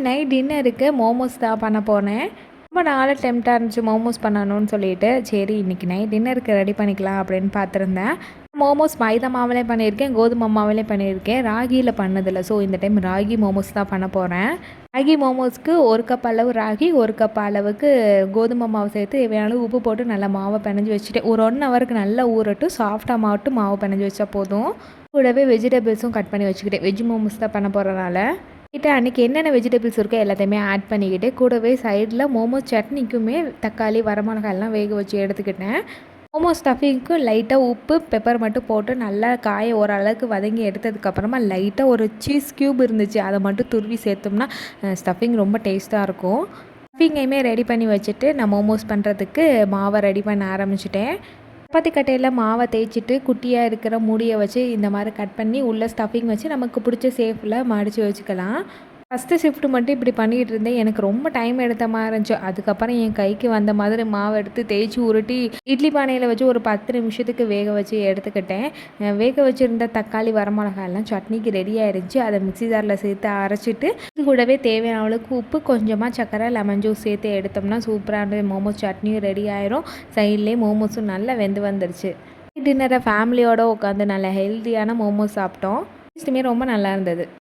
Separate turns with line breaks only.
Night டின்னருக்கு மோமோஸ் தான் பண்ண போனேன். ரொம்ப நாள் டெம்ப்டாக இருந்துச்சு மோமோஸ் பண்ணணும்னு சொல்லிட்டு, சரி இன்றைக்கி நைட் டின்னருக்கு ரெடி பண்ணிக்கலாம் அப்படின்னு பார்த்துருந்தேன். மோமோஸ் மைதா மாவுலே பண்ணியிருக்கேன், கோதுமை மாவுலே பண்ணியிருக்கேன், ராகியில் பண்ணதில்லை. ஸோ இந்த டைம் ராகி மோமோஸ் தான் பண்ண போகிறேன். ராகி மோமோஸ்க்கு 1 கப் அளவு ராகி, 1 கப் அளவுக்கு கோதுமை மாவு சேர்த்து தேவையான அளவு உப்பு போட்டு நல்லா மாவை பிணைஞ்சு வச்சுட்டேன். ஒரு 1 ஹவருக்கு நல்லா ஊறட்டும், சாஃப்டாக மட்டும் மாவு பிணைஞ்சு வச்சா போதும். கூடவே வெஜிடபிள்ஸும் கட் பண்ணி வச்சுக்கிட்டேன். வெஜ் மோமோஸ் தான் பண்ண போகிறனால கிட்ட அன்றைக்கி என்னென்ன வெஜிடபிள்ஸ் இருக்கோ எல்லாத்தையுமே ஆட் பண்ணிக்கிட்டு, கூடவே சைடில் மோமோஸ் சட்னிக்குமே தக்காளி, வரமிளகாயெல்லாம் வேக வச்சு எடுத்துக்கிட்டேன். மோமோஸ் ஸ்டஃபிங்க்கு லைட்டாக உப்பு, பெப்பர் மட்டும் போட்டு நல்லா காய ஓரளவுக்கு வதங்கி எடுத்ததுக்கப்புறமா லைட்டாக ஒரு சீஸ் க்யூப் இருந்துச்சு, அதை மட்டும் துருவி சேர்த்தோம்னா ஸ்டஃபிங் ரொம்ப டேஸ்ட்டாக இருக்கும். ஸ்டஃபிங்கையுமே ரெடி பண்ணி வச்சுட்டு நான் மோமோஸ் பண்ணுறதுக்கு மாவை ரெடி பண்ண ஆரம்பிச்சிட்டேன். சப்பாத்தி கட்டையில் மாவை தேய்ச்சிட்டு குட்டியாக இருக்கிற மூடியை வச்சு இந்த மாதிரி கட் பண்ணி உள்ளே ஸ்டஃபிங் வச்சு நமக்கு பிடிச்ச ஷேப்பில் மடித்து வச்சுக்கலாம். ஃபஸ்ட்டு ஷிஃப்ட்டு மட்டும் இப்படி பண்ணிகிட்டு இருந்தேன். எனக்கு ரொம்ப டைம் எடுத்த மாதிரி இருந்துச்சு. அதுக்கப்புறம் என் கைக்கு வந்த மாதிரி மாவு எடுத்து தேய்ச்சி உருட்டி இட்லி பானையில் வச்சு ஒரு 10 நிமிஷத்துக்கு வேக வச்சு எடுத்துக்கிட்டேன். வேக வச்சுருந்த தக்காளி, வரமிளகாயெல்லாம் சட்னிக்கு ரெடி ஆயிருந்துச்சு. அதை மிக்ஸி ஜாரில் சேர்த்து அரைச்சிட்டு இது கூடவே தேவையான அளவுக்கு உப்பு, கொஞ்சமாக சர்க்கரை, லெமன் ஜூஸ் சேர்த்து எடுத்தோம்னா சூப்பரான மோமோஸ் சட்னியும் ரெடி ஆயிரும். சைட்லேயே மோமோஸும் நல்லா வெந்து வந்துருச்சு. டின்னரை ஃபேமிலியோடு உட்காந்து நல்ல ஹெல்த்தியான மோமோஸ் சாப்பிட்டோம். டேஸ்ட்டுமே ரொம்ப நல்லா இருந்தது.